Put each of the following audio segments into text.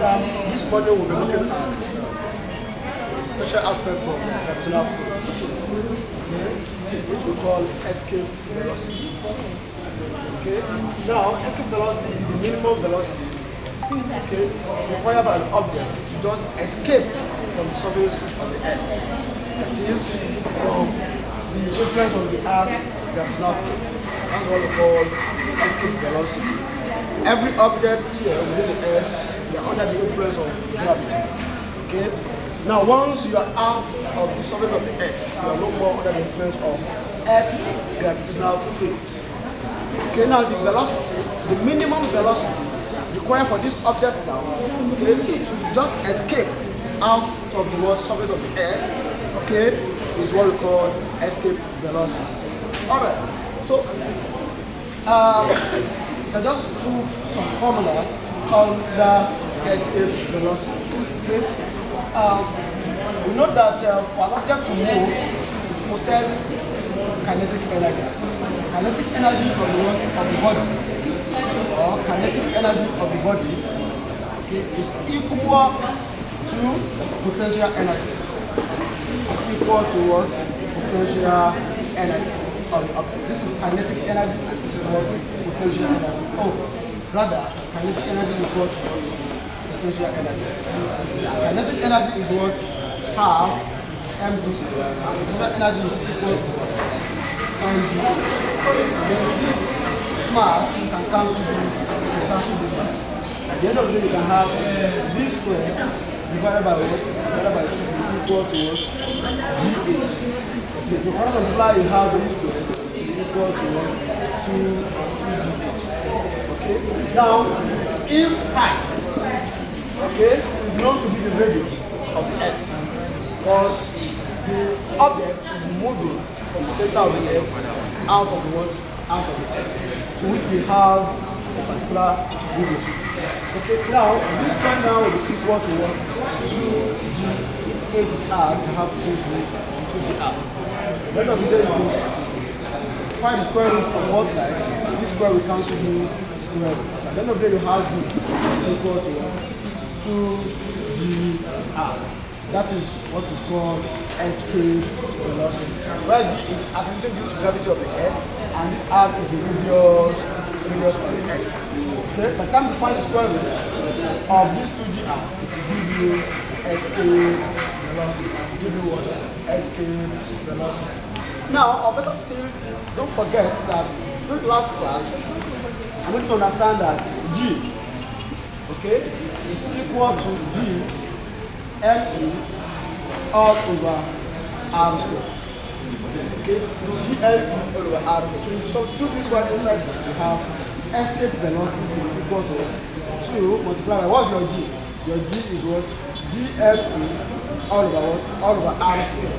This morning we'll be looking at special aspects of gravitational force, which we call escape velocity. Okay. Now, escape velocity is the minimum velocity required by an object to just escape from the surface of the Earth. That is, from the influence of the Earth's gravitational force. That's what we call escape velocity. Every object here within the Earth, they are under the influence of gravity. Okay. Now, once you are out of the surface of the Earth, you are no more under the influence of Earth's gravitational field. Okay. Now, the velocity, the minimum velocity required for this object now, to just escape out of the surface of the Earth, is what we call escape velocity. All right. So, I just prove some formula on the escape velocity. Okay? We know that for an object to move, it possesses kinetic energy. Kinetic energy of the body, or kinetic energy of the body, is equal to potential energy. It's equal to what? Potential energy of the object. This is kinetic energy, and this is what? Potential energy. Oh, rather, kinetic energy is equal to what? Potential energy. Kinetic energy is what? Half mv squared, and potential energy is equal to what? Mg. Then this mass can cancel this mass. At the end of the day, you can have v squared divided by what? Divided by 2 equal to what? gh. If you multiply, you have v squared equal to what? 2gh. Okay. Now, if height, is known to be the radius of the Earth, because the object is moving from the center of the Earth out of the Earth, to which we have a particular radius. Okay. Now, this square now will be equal to what? 2ghr. You have 2gr. Then of the day, find the square root on both sides. This square will cancel this square root. At the end of the day, you have b equal to 2gr. That is what is called escape velocity. Where g is acceleration due to gravity of the Earth, and this r is the radius of the Earth. Okay. By the time you find the square root of this 2gr, it will give you escape velocity. It will give you what? Escape velocity. Now, or better still, don't forget that during last class, I want you to understand that g, is equal to g me all over r squared. Okay, g me all over r squared. So to this one inside, you have escape velocity equal to 2 multiplied by what's your g? Your g is what? G me all over what? All over r squared.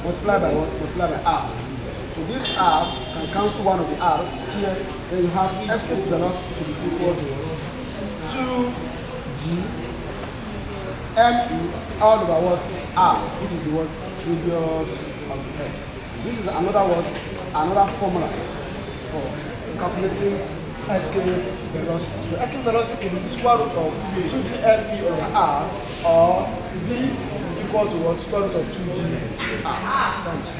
Multiplied by what? Multiplied by r. So this r can cancel one of the r here. Then you have escape velocity to be equal to 2g me all over what? R, which is the word radius of the Earth. This is another formula for calculating escape velocity. So escape velocity can be the square root of 2g me over r, or v equal to what? Square root of 2g r. Thanks.